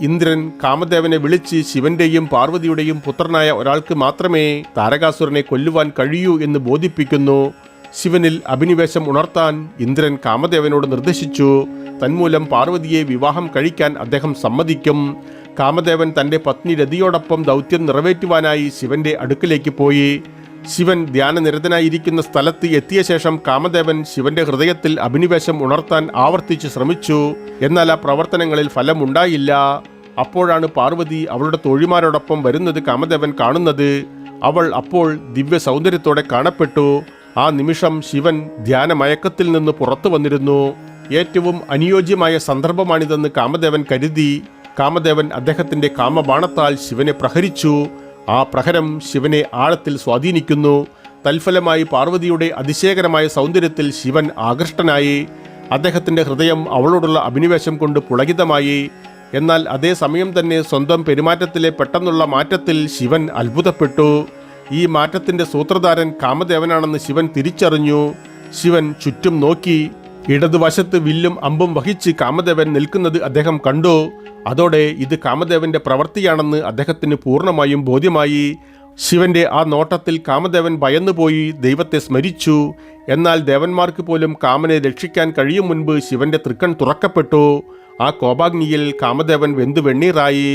Speaker 1: ഇന്ദ്രൻ കാമദേവനെ വിളിച്ച് ശിവന്റെയും പാർവതിയുടെയും പുത്രനായ ഒരാൾക്ക് മാത്രമേ താരകാസുരനെ കൊല്ലുവാൻ കഴിയൂ എന്ന് ബോധിപ്പിക്കുന്നു. ശിവനിൽ അഭിനിവേശം ഉണർത്താൻ ഇന്ദ്രൻ കാമദേവനോട് നിർദ്ദേശിച്ചു. തന്മൂലം പാർവതിയെ വിവാഹം കഴിക്കാൻ അദ്ദേഹം സമ്മതിക്കും. കാമദേവൻ തൻ്റെ പത്നി രതിയോടൊപ്പം ദൗത്യം നിറവേറ്റുവാനായി ശിവന്റെ അടുക്കിലേക്ക് പോയി. ശിവൻ ധ്യാനനിരതനായിരിക്കുന്ന സ്ഥലത്ത് എത്തിയ ശേഷം കാമദേവൻ ശിവന്റെ ഹൃദയത്തിൽ അഭിനിവേശം ഉണർത്താൻ ആവർത്തിച്ച് ശ്രമിച്ചു. എന്നാൽ ആ പ്രവർത്തനങ്ങളിൽ ഫലമുണ്ടായില്ല. അപ്പോഴാണ് പാർവതി അവളുടെ തോഴിമാരോടൊപ്പം വരുന്നത് കാമദേവൻ കാണുന്നത്. അവൾ അപ്പോൾ ദിവ്യ സൗന്ദര്യത്തോടെ കാണപ്പെട്ടു. ആ നിമിഷം ശിവൻ ധ്യാനമയക്കത്തിൽ നിന്ന് പുറത്തു വന്നിരുന്നു. ഏറ്റവും അനുയോജ്യമായ സന്ദർഭമാണിതെന്ന് കാമദേവൻ കരുതി. കാമദേവൻ അദ്ദേഹത്തിന്റെ കാമബാണത്താൽ ശിവനെ പ്രഹരിച്ചു. ആ പ്രഹരം ശിവനെ ആഴത്തിൽ സ്വാധീനിക്കുന്നു. തൽഫലമായി പാർവതിയുടെ അതിശയകരമായ സൗന്ദര്യത്തിൽ ശിവൻ ആകൃഷ്ടനായി. അദ്ദേഹത്തിന്റെ ഹൃദയം അവളോടുള്ള അഭിനിവേശം കൊണ്ട് പുളകിതമായി. എന്നാൽ അതേ സമയം തന്നെ സ്വന്തം പെരുമാറ്റത്തിലെ പെട്ടെന്നുള്ള മാറ്റത്തിൽ ശിവൻ അത്ഭുതപ്പെട്ടു. ഈ മാറ്റത്തിന്റെ സൂത്രധാരൻ കാമദേവനാണെന്ന് ശിവൻ തിരിച്ചറിഞ്ഞു. ശിവൻ ചുറ്റും നോക്കി. ഇടതുവശത്ത് വില്ലും അമ്പും വഹിച്ച് കാമദേവൻ നിൽക്കുന്നത് അദ്ദേഹം കണ്ടു. അതോടെ ഇത് കാമദേവന്റെ പ്രവൃത്തിയാണെന്ന് അദ്ദേഹത്തിന് പൂർണ്ണമായും ബോധ്യമായി. ശിവന്റെ ആ നോട്ടത്തിൽ കാമദേവൻ ഭയന്നുപോയി ദൈവത്തെ സ്മരിച്ചു. എന്നാൽ ദേവന്മാർക്ക് പോലും കാമനെ രക്ഷിക്കാൻ കഴിയും മുൻപ് ശിവന്റെ തൃക്കൺ തുറക്കപ്പെട്ടു. ആ കോപാഗ്നിയിൽ കാമദേവൻ വെന്തു വെണ്ണീറായി.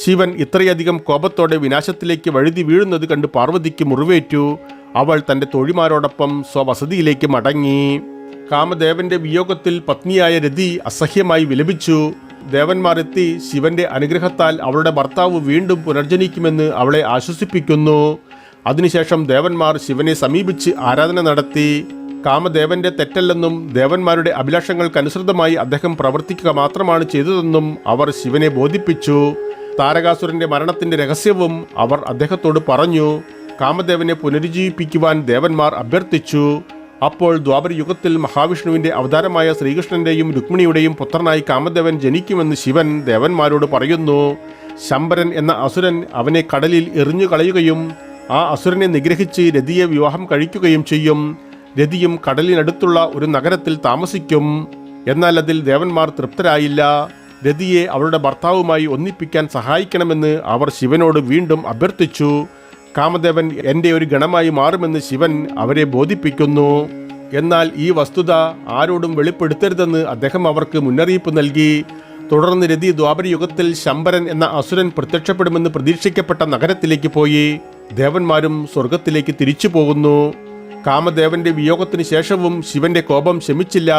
Speaker 1: ശിവൻ ഇത്രയധികം കോപത്തോടെ വിനാശത്തിലേക്ക് വഴുതി വീഴുന്നത് കണ്ട് പാർവതിക്ക് മുറിവേറ്റു. അവൾ തൻ്റെ തോഴിമാരോടൊപ്പം സ്വവസതിയിലേക്ക് മടങ്ങി. കാമദേവന്റെ വിയോഗത്തിൽ പത്നിയായ രതി അസഹ്യമായി വിലപിച്ചു. ദേവന്മാർ എത്തി ശിവന്റെ അനുഗ്രഹത്താൽ അവളുടെ ഭർത്താവ് വീണ്ടും പുനർജനിക്കുമെന്ന് അവളെ ആശ്വസിപ്പിക്കുന്നു. അതിനുശേഷം ദേവന്മാർ ശിവനെ സമീപിച്ച് ആരാധന നടത്തി. കാമദേവന്റെ തെറ്റല്ലെന്നും ദേവന്മാരുടെ അഭിലാഷങ്ങൾക്കനുസൃതമായി അദ്ദേഹം പ്രവർത്തിക്കുക മാത്രമാണ് ചെയ്തതെന്നും അവർ ശിവനെ ബോധിപ്പിച്ചു. താരകാസുരന്റെ മരണത്തിന്റെ രഹസ്യവും അവർ അദ്ദേഹത്തോട് പറഞ്ഞു. കാമദേവനെ പുനരുജ്ജീവിപ്പിക്കുവാൻ ദേവന്മാർ അഭ്യർത്ഥിച്ചു. അപ്പോൾ ദ്വാപരയുഗത്തിൽ മഹാവിഷ്ണുവിന്റെ അവതാരമായ ശ്രീകൃഷ്ണന്റെയും രുക്മിണിയുടെയും പുത്രനായി കാമദേവൻ ജനിക്കുമെന്ന് ശിവൻ ദേവന്മാരോട് പറയുന്നു. ശംബരൻ എന്ന അസുരൻ അവനെ കടലിൽ എറിഞ്ഞു കളയുകയും ആ അസുരനെ നിഗ്രഹിച്ച് രതിയെ വിവാഹം കഴിക്കുകയും ചെയ്യും. രതിയും കടലിനടുത്തുള്ള ഒരു നഗരത്തിൽ താമസിക്കും. എന്നാൽ അതിൽ ദേവന്മാർ തൃപ്തരായില്ല. രതിയെ അവളുടെ ഭർത്താവുമായി ഒന്നിപ്പിക്കാൻ സഹായിക്കണമെന്ന് അവർ ശിവനോട് വീണ്ടും അഭ്യർത്ഥിച്ചു. കാമദേവൻ എൻ്റെ ഒരു ഗണമായി മാറുമെന്ന് ശിവൻ അവരെ ബോധിപ്പിക്കുന്നു. എന്നാൽ ഈ വസ്തുത ആരോടും വെളിപ്പെടുത്തരുതെന്ന് അദ്ദേഹം അവർക്ക് മുന്നറിയിപ്പ് നൽകി. തുടർന്ന് രതി ദ്വാപരയുഗത്തിൽ ശംബരൻ എന്ന അസുരൻ പ്രത്യക്ഷപ്പെടുമെന്ന് പ്രതീക്ഷിക്കപ്പെട്ട നഗരത്തിലേക്ക് പോയി. ദേവന്മാരും സ്വർഗത്തിലേക്ക് തിരിച്ചു പോകുന്നു. കാമദേവന്റെ വിയോഗത്തിന് ശേഷവും ശിവന്റെ കോപം ശമിച്ചില്ല.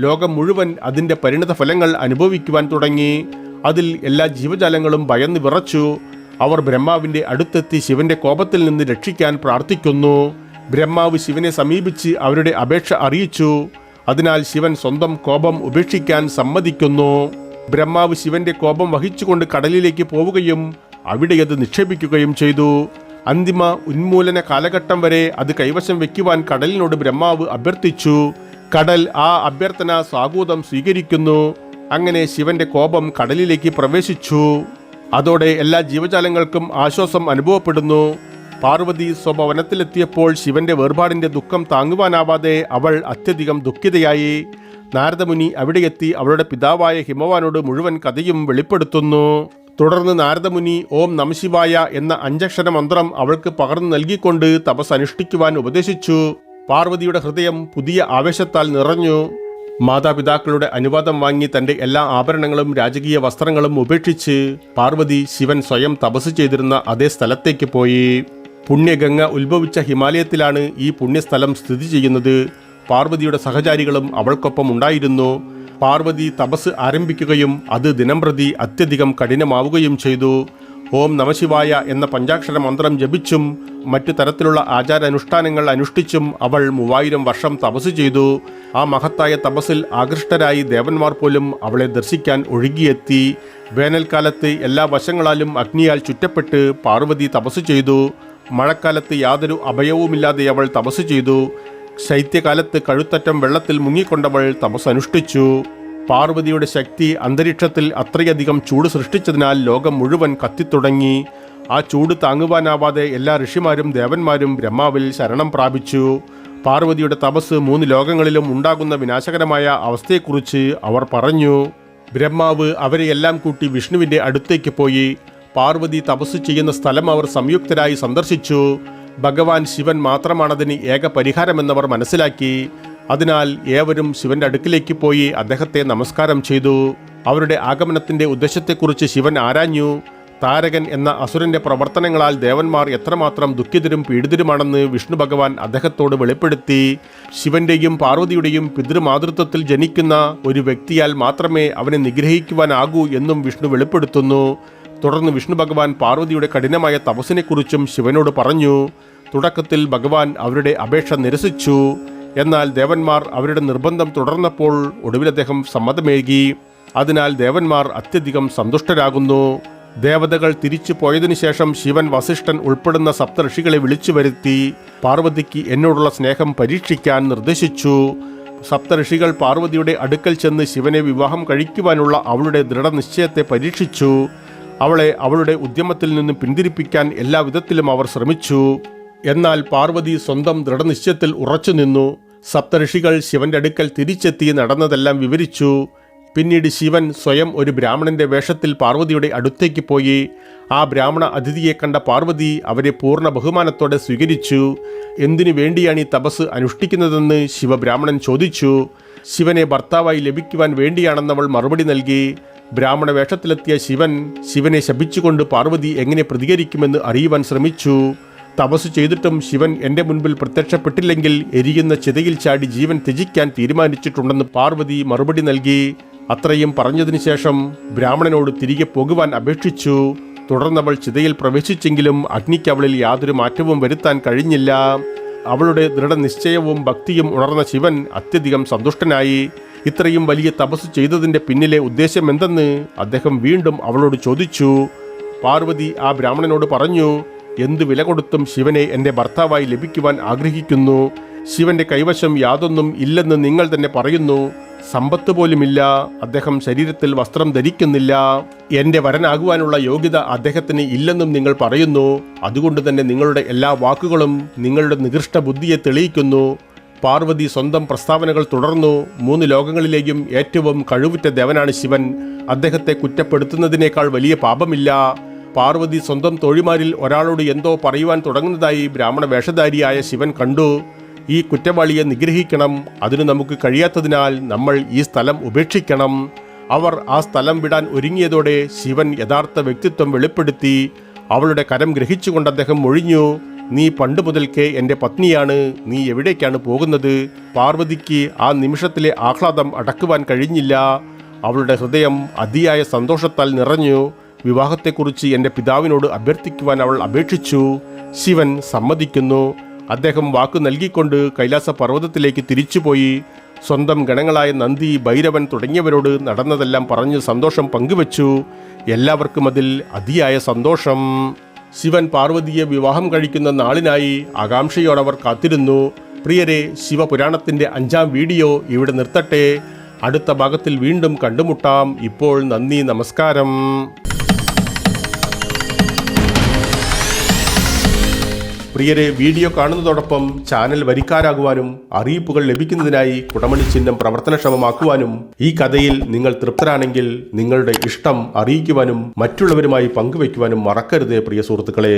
Speaker 1: ലോകം മുഴുവൻ അതിൻ്റെ പരിണത ഫലങ്ങൾ അനുഭവിക്കുവാൻ തുടങ്ങി. അതിൽ എല്ലാ ജീവജാലങ്ങളും ഭയന്ന് വിറച്ചു. അവർ ബ്രഹ്മാവിൻ്റെ അടുത്തെത്തി ശിവന്റെ കോപത്തിൽ നിന്ന് രക്ഷിക്കാൻ പ്രാർത്ഥിക്കുന്നു. ബ്രഹ്മാവ് ശിവനെ സമീപിച്ച് അവരുടെ അപേക്ഷ അറിയിച്ചു. അതിനാൽ ശിവൻ സ്വന്തം കോപം ഉപേക്ഷിക്കാൻ സമ്മതിക്കുന്നു. ബ്രഹ്മാവ് ശിവന്റെ കോപം വഹിച്ചുകൊണ്ട് കടലിലേക്ക് പോവുകയും അവിടെ അത് നിക്ഷേപിക്കുകയും ചെയ്തു. അന്തിമ ഉന്മൂലന കാലഘട്ടം വരെ അത് കൈവശം വയ്ക്കുവാൻ കടലിനോട് ബ്രഹ്മാവ് അഭ്യർത്ഥിച്ചു. കടൽ ആ അഭ്യർത്ഥന സാഗൂതം സ്വീകരിക്കുന്നു. അങ്ങനെ ശിവന്റെ കോപം കടലിലേക്ക് പ്രവേശിച്ചു. അതോടെ എല്ലാ ജീവജാലങ്ങൾക്കും ആശ്വാസം അനുഭവപ്പെടുന്നു. പാർവതി സ്വഭവനത്തിലെത്തിയപ്പോൾ ശിവന്റെ വേർപാടിന്റെ ദുഃഖം താങ്ങുവാനാവാതെ അവൾ അത്യധികം ദുഃഖിതയായി. നാരദമുനി അവിടെയെത്തി അവളുടെ പിതാവായ ഹിമവാനോട് മുഴുവൻ കഥയും വെളിപ്പെടുത്തുന്നു. തുടർന്ന് നാരദമുനി ഓം നമഃശിവായ എന്ന 5 അക്ഷര മന്ത്രം അവൾക്ക് പകർന്നു നൽകിക്കൊണ്ട് തപസ് അനുഷ്ഠിക്കുവാൻ ഉപദേശിച്ചു. പാർവതിയുടെ ഹൃദയം പുതിയ ആവേശത്താൽ നിറഞ്ഞു. മാതാപിതാക്കളുടെ അനുവാദം വാങ്ങി തൻ്റെ എല്ലാ ആഭരണങ്ങളും രാജകീയ വസ്ത്രങ്ങളും ഉപേക്ഷിച്ച് പാർവതി ശിവൻ സ്വയം തപസ് ചെയ്തിരുന്ന അതേ സ്ഥലത്തേക്ക് പോയി. പുണ്യഗംഗ ഉത്ഭവിച്ച ഹിമാലയത്തിലാണ് ഈ പുണ്യസ്ഥലം സ്ഥിതി ചെയ്യുന്നത്. പാർവതിയുടെ സഹചാരികളും അവൾക്കൊപ്പം ഉണ്ടായിരുന്നു. പാർവതി തപസ് ആരംഭിക്കുകയും അത് ദിനംപ്രതി അത്യധികം കഠിനമാവുകയും ചെയ്തു. ഓം നമശിവായ എന്ന പഞ്ചാക്ഷര മന്ത്രം ജപിച്ചും മറ്റു തരത്തിലുള്ള ആചാരാനുഷ്ഠാനങ്ങൾ അനുഷ്ഠിച്ചും അവൾ 3000 വർഷം തപസ് ചെയ്തു. ആ മഹത്തായ തപസ്സിൽ ആകൃഷ്ടരായി ദേവന്മാർ പോലും അവളെ ദർശിക്കാൻ ഒഴുകിയെത്തി. വേനൽക്കാലത്ത് എല്ലാ വശങ്ങളാലും അഗ്നിയാൽ ചുറ്റപ്പെട്ട് പാർവതി തപസ് ചെയ്തു. മഴക്കാലത്ത് യാതൊരു അഭയവുമില്ലാതെ അവൾ തപസ് ചെയ്തു. ശൈത്യകാലത്ത് കഴുത്തറ്റം വെള്ളത്തിൽ മുങ്ങിക്കൊണ്ടവൾ തപസ് അനുഷ്ഠിച്ചു. പാർവതിയുടെ ശക്തി അന്തരീക്ഷത്തിൽ അത്രയധികം ചൂട് സൃഷ്ടിച്ചതിനാൽ ലോകം മുഴുവൻ കത്തിത്തുടങ്ങി. ആ ചൂട് താങ്ങുവാനാവാതെ എല്ലാ ഋഷിമാരും ദേവന്മാരും ബ്രഹ്മാവിൽ ശരണം പ്രാപിച്ചു. പാർവതിയുടെ തപസ് 3 ലോകങ്ങളിലും ഉണ്ടാകുന്ന വിനാശകരമായ അവസ്ഥയെക്കുറിച്ച് അവർ പറഞ്ഞു. ബ്രഹ്മാവ് അവരെയെല്ലാം കൂട്ടി വിഷ്ണുവിൻ്റെ അടുത്തേക്ക് പോയി. പാർവതി തപസ് ചെയ്യുന്ന സ്ഥലം അവർ സംയുക്തരായി സന്ദർശിച്ചു. ഭഗവാൻ ശിവൻ മാത്രമാണതിന് ഏക പരിഹാരമെന്നവർ മനസ്സിലാക്കി. അതിനാൽ ഏവരും ശിവന്റെ അടുക്കിലേക്ക് പോയി അദ്ദേഹത്തെ നമസ്കാരം ചെയ്തു. അവരുടെ ആഗമനത്തിന്റെ ഉദ്ദേശത്തെക്കുറിച്ച് ശിവൻ ആരാഞ്ഞു. താരകൻ എന്ന അസുരന്റെ പ്രവർത്തനങ്ങളാൽ ദേവന്മാർ എത്രമാത്രം ദുഃഖിതരും പീഡിതരുമാണെന്ന് വിഷ്ണു ഭഗവാൻ അദ്ദേഹത്തോട് വെളിപ്പെടുത്തി. ശിവന്റെയും പാർവതിയുടെയും പിതൃമാതൃത്വത്തിൽ ജനിക്കുന്ന ഒരു വ്യക്തിയാൽ മാത്രമേ അവനെ നിഗ്രഹിക്കുവാനാകൂ എന്നും വിഷ്ണു വെളിപ്പെടുത്തുന്നു. തുടർന്ന് വിഷ്ണു ഭഗവാൻ പാർവതിയുടെ കഠിനമായ തപസ്സിനെക്കുറിച്ചും ശിവനോട് പറഞ്ഞു. തുടക്കത്തിൽ ഭഗവാൻ അവരുടെ അപേക്ഷ നിരസിച്ചു. എന്നാൽ ദേവന്മാർ അവരുടെ നിർബന്ധം തുടർന്നപ്പോൾ ഒടുവിൽ അദ്ദേഹം സമ്മതമേകി. അതിനാൽ ദേവന്മാർ അത്യധികം സന്തുഷ്ടരാകുന്നു. ദേവതകൾ തിരിച്ചു പോയതിനു ശേഷം ശിവൻ വസിഷ്ഠൻ ഉൾപ്പെടുന്ന സപ്തഋഷികളെ വിളിച്ചു വരുത്തി പാർവതിക്ക് എന്നോടുള്ള സ്നേഹം പരീക്ഷിക്കാൻ നിർദ്ദേശിച്ചു. സപ്തഋഷികൾ പാർവതിയുടെ അടുക്കൽ ചെന്ന് ശിവനെ വിവാഹം കഴിക്കുവാനുള്ള അവളുടെ ദൃഢനിശ്ചയത്തെ പരീക്ഷിച്ചു. അവളെ അവളുടെ ഉദ്യമത്തിൽ നിന്ന് പിന്തിരിപ്പിക്കാൻ എല്ലാവിധത്തിലും അവർ ശ്രമിച്ചു. എന്നാൽ പാർവതി സ്വന്തം ദൃഢനിശ്ചയത്തിൽ ഉറച്ചു നിന്നു. സപ്തഋഷികൾ ശിവന്റെ അടുക്കൽ തിരിച്ചെത്തി നടന്നതെല്ലാം വിവരിച്ചു. പിന്നീട് ശിവൻ സ്വയം ഒരു ബ്രാഹ്മണന്റെ വേഷത്തിൽ പാർവതിയുടെ അടുത്തേക്ക് പോയി. ആ ബ്രാഹ്മണ അതിഥിയെ കണ്ട പാർവതി അവരെ പൂർണ്ണ ബഹുമാനത്തോടെ സ്വീകരിച്ചു. എന്തിനു വേണ്ടിയാണ് ഈ തപസ് അനുഷ്ഠിക്കുന്നതെന്ന് ശിവബ്രാഹ്മണൻ ചോദിച്ചു. ശിവനെ ഭർത്താവായി ലഭിക്കുവാൻ വേണ്ടിയാണെന്നവൾ മറുപടി നൽകി. ബ്രാഹ്മണ വേഷത്തിലെത്തിയ ശിവനെ ശപിച്ചുകൊണ്ട് പാർവതി എങ്ങനെ പ്രതികരിക്കുമെന്ന് അറിയുവാൻ ശ്രമിച്ചു. തപസ് ചെയ്തിട്ടും ശിവൻ എൻ്റെ മുൻപിൽ പ്രത്യക്ഷപ്പെട്ടില്ലെങ്കിൽ എരിയുന്ന ചിതയിൽ ചാടി ജീവൻ ത്യജിക്കാൻ തീരുമാനിച്ചിട്ടുണ്ടെന്ന് പാർവതി മറുപടി നൽകി. അത്രയും പറഞ്ഞതിനു ശേഷം ബ്രാഹ്മണനോട് തിരികെ പോകുവാൻ അപേക്ഷിച്ചു. തുടർന്നവൾ ചിതയിൽ പ്രവേശിച്ചെങ്കിലും അഗ്നിക്ക് അവളിൽ യാതൊരു മാറ്റവും വരുത്താൻ കഴിഞ്ഞില്ല. അവളുടെ ദൃഢനിശ്ചയവും ഭക്തിയും ഉണർന്ന ശിവൻ അത്യധികം സന്തുഷ്ടനായി. ഇത്രയും വലിയ തപസ് ചെയ്തതിൻ്റെ പിന്നിലെ ഉദ്ദേശം എന്തെന്ന് അദ്ദേഹം വീണ്ടും അവളോട് ചോദിച്ചു. പാർവതി ആ ബ്രാഹ്മണനോട് പറഞ്ഞു, എന്ത് വില കൊടുത്തും ശിവനെ എൻ്റെ ഭർത്താവായി ലഭിക്കുവാൻ ആഗ്രഹിക്കുന്നു. ശിവന്റെ കൈവശം യാതൊന്നും ഇല്ലെന്ന് നിങ്ങൾ തന്നെ പറയുന്നു. സമ്പത്ത് പോലുമില്ല. അദ്ദേഹം ശരീരത്തിൽ വസ്ത്രം ധരിക്കുന്നില്ല. എൻ്റെ വരനാകുവാനുള്ള യോഗ്യത അദ്ദേഹത്തിന് ഇല്ലെന്നും നിങ്ങൾ പറയുന്നു. അതുകൊണ്ട് തന്നെ നിങ്ങളുടെ എല്ലാ വാക്കുകളും നിങ്ങളുടെ നികൃഷ്ട ബുദ്ധിയെ തെളിയിക്കുന്നു. പാർവതി സ്വന്തം പ്രസ്താവനകൾ തുടർന്നു. 3 ലോകങ്ങളിലെയും ഏറ്റവും കഴിവുറ്റ ദേവനാണ് ശിവൻ. അദ്ദേഹത്തെ കുറ്റപ്പെടുത്തുന്നതിനേക്കാൾ വലിയ പാപമില്ല. പാർവതി സ്വന്തം തോഴിമാരിൽ ഒരാളോട് എന്തോ പറയുവാൻ തുടങ്ങുന്നതായി ബ്രാഹ്മണ വേഷധാരിയായ ശിവൻ കണ്ടു. ഈ കുറ്റവാളിയെ നിഗ്രഹിക്കണം. അതിന് നമുക്ക് കഴിയാത്തതിനാൽ നമ്മൾ ഈ സ്ഥലം ഉപേക്ഷിക്കണം. അവർ ആ സ്ഥലം വിടാൻ ഒരുങ്ങിയതോടെ ശിവൻ യഥാർത്ഥ വ്യക്തിത്വം വെളിപ്പെടുത്തി. അവളുടെ കരം ഗ്രഹിച്ചുകൊണ്ട് അദ്ദേഹം മൊഴിഞ്ഞു, നീ പണ്ട് മുതൽക്കേ എൻ്റെ പത്നിയാണ്. നീ എവിടേക്കാണ് പോകുന്നത്? പാർവതിക്ക് ആ നിമിഷത്തിലെ ആഹ്ലാദം അടക്കുവാൻ കഴിഞ്ഞില്ല. അവളുടെ ഹൃദയം അതിയായ സന്തോഷത്താൽ നിറഞ്ഞു. വിവാഹത്തെക്കുറിച്ച് എൻ്റെ പിതാവിനോട് അഭ്യർത്ഥിക്കുവാൻ അവൾ അപേക്ഷിച്ചു. ശിവൻ സമ്മതിക്കുന്നു. അദ്ദേഹം വാക്കു നൽകിക്കൊണ്ട് കൈലാസ പർവ്വതത്തിലേക്ക് തിരിച്ചുപോയി. സ്വന്തം ഗണങ്ങളായ നന്ദി, ഭൈരവൻ തുടങ്ങിയവരോട് നടന്നതെല്ലാം പറഞ്ഞ് സന്തോഷം പങ്കുവച്ചു. എല്ലാവർക്കും അതിൽ അതിയായ സന്തോഷം. ശിവൻ പാർവതിയെ വിവാഹം കഴിക്കുന്ന നാളിനായി ആകാംക്ഷയോടവർ കാത്തിരുന്നു. പ്രിയരെ, ശിവപുരാണത്തിൻ്റെ 5ാം വീഡിയോ ഇവിടെ നിർത്തട്ടെ. അടുത്ത ഭാഗത്തിൽ വീണ്ടും കണ്ടുമുട്ടാം. ഇപ്പോൾ നന്ദി, നമസ്കാരം. പ്രിയരെ, വീഡിയോ കാണുന്നതോടൊപ്പം ചാനൽ വരിക്കാരാകുവാനും അറിയിപ്പുകൾ ലഭിക്കുന്നതിനായി കുടമണി ചിഹ്നം പ്രവർത്തനക്ഷമമാക്കുവാനും ഈ കഥയിൽ നിങ്ങൾ തൃപ്തരാണെങ്കിൽ നിങ്ങളുടെ ഇഷ്ടം അറിയിക്കുവാനും മറ്റുള്ളവരുമായി പങ്കുവയ്ക്കുവാനും മറക്കരുത് പ്രിയ സുഹൃത്തുക്കളെ.